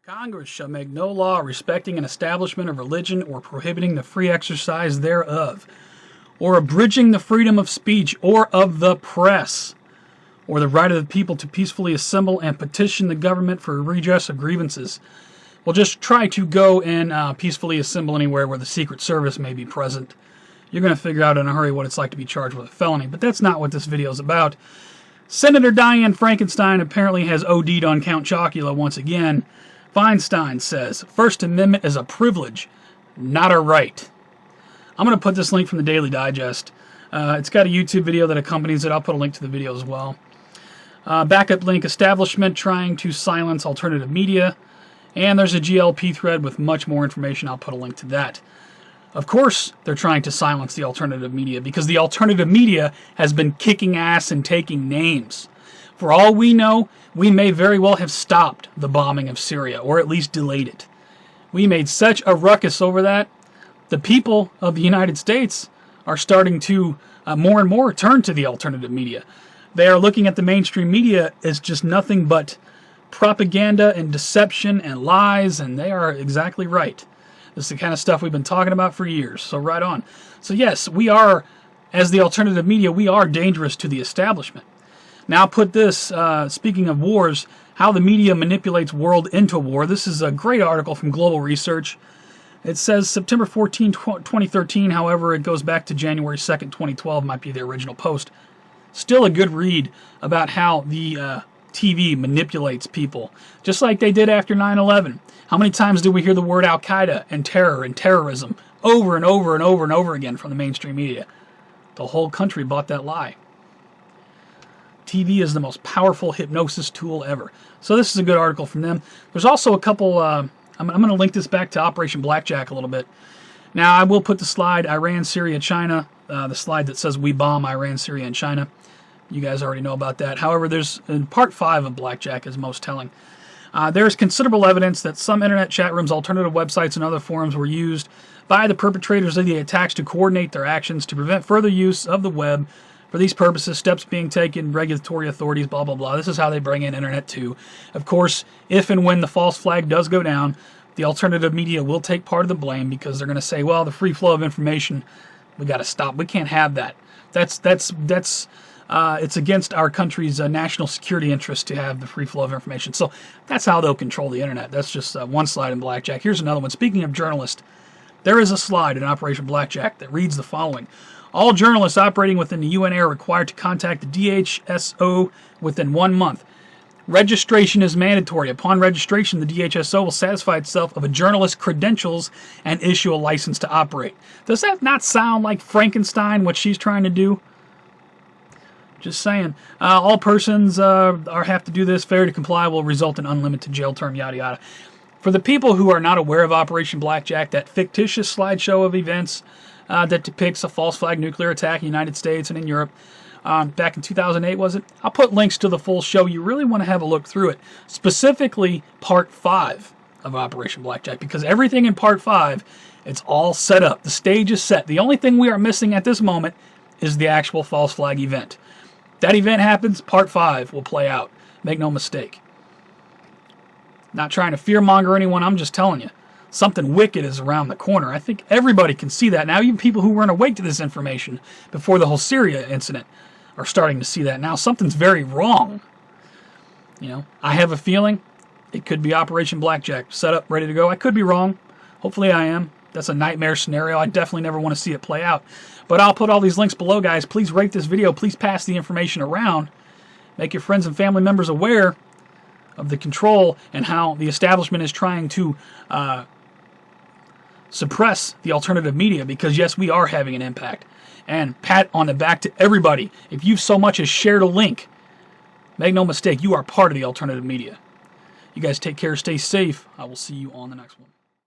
Congress shall make no law respecting an establishment of religion or prohibiting the free exercise thereof, or abridging the freedom of speech or of the press, or the right of the people to peacefully assemble and petition the government for redress of grievances. Well, just try to go and peacefully assemble anywhere where the Secret Service may be present. You're going to figure out in a hurry what it's like to be charged with a felony, but that's not what this video is about. Senator Dianne Feinstein apparently has OD'd on Count Chocula once again. Feinstein says, First Amendment is a privilege, not a right. I'm going to put this link from the Daily Digest. It's got a YouTube video that accompanies it. I'll put a link to the video as well. Backup link, establishment trying to silence alternative media. And there's a GLP thread with much more information. I'll put a link to that. Of course, they're trying to silence the alternative media because the alternative media has been kicking ass and taking names. For all we know, we may very well have stopped the bombing of Syria, or at least delayed it. We made such a ruckus over that. The people of the United States are starting to more and more turn to the alternative media. They are looking at the mainstream media as just nothing but propaganda and deception and lies, and they are exactly right. This is the kind of stuff we've been talking about for years, so right on. So yes, we are, as the alternative media, we are dangerous to the establishment. Now put this, speaking of wars, how the media manipulates world into war. This is a great article from Global Research. It says September 14, 2013, however, it goes back to January 2nd, 2012, might be the original post. Still a good read about how the TV manipulates people, just like they did after 9/11. How many times did we hear the word Al-Qaeda and terror and terrorism over and over and over and over again from the mainstream media? The whole country bought that lie. TV is the most powerful hypnosis tool ever. So this is a good article from them. There's also a couple, I'm going to link this back to Operation Blackjack a little bit. Now I will put the slide Iran, Syria, China, the slide that says we bomb Iran, Syria, and China. You guys already know about that. However, there's in part 5 of Blackjack is most telling. There's considerable evidence that some internet chat rooms, alternative websites, and other forums were used by the perpetrators of the attacks to coordinate their actions to prevent further use of the web. For these purposes, steps being taken, regulatory authorities, blah, blah, blah. This is how they bring in internet too. Of course, if and when the false flag does go down, the alternative media will take part of the blame because they're going to say, well, the free flow of information, we got to stop. We can't have that. It's against our country's national security interest to have the free flow of information. So that's how they'll control the internet. That's just one slide in Blackjack. Here's another one. Speaking of journalists, there is a slide in Operation Blackjack that reads the following. All journalists operating within the UN are required to contact the DHSO within 1 month. Registration is mandatory. Upon registration, the DHSO will satisfy itself of a journalist's credentials and issue a license to operate. Does that not sound like Frankenstein, what she's trying to do? Just saying. All persons have to do this. Failure to comply will result in unlimited jail term, yada, yada. For the people who are not aware of Operation Blackjack, that fictitious slideshow of events that depicts a false flag nuclear attack in the United States and in Europe back in 2008, was it? I'll put links to the full show. You really want to have a look through it. Specifically, Part 5 of Operation Blackjack, because everything in Part 5, it's all set up. The stage is set. The only thing we are missing at this moment is the actual false flag event. That event happens, Part 5 will play out. Make no mistake. Not trying to fearmonger anyone, I'm just telling you. Something wicked is around the corner. I think everybody can see that now. Even people who weren't awake to this information before the whole Syria incident are starting to see that now. Something's very wrong. You know, I have a feeling it could be Operation Blackjack. Set up, ready to go. I could be wrong. Hopefully I am. That's a nightmare scenario. I definitely never want to see it play out. But I'll put all these links below, guys. Please rate this video. Please pass the information around. Make your friends and family members aware of the control and how the establishment is trying to suppress the alternative media, because yes, we are having an impact. And pat on the back to everybody. If you've so much as shared a link, make no mistake, you are part of the alternative media. You guys take care, stay safe. I will see you on the next one.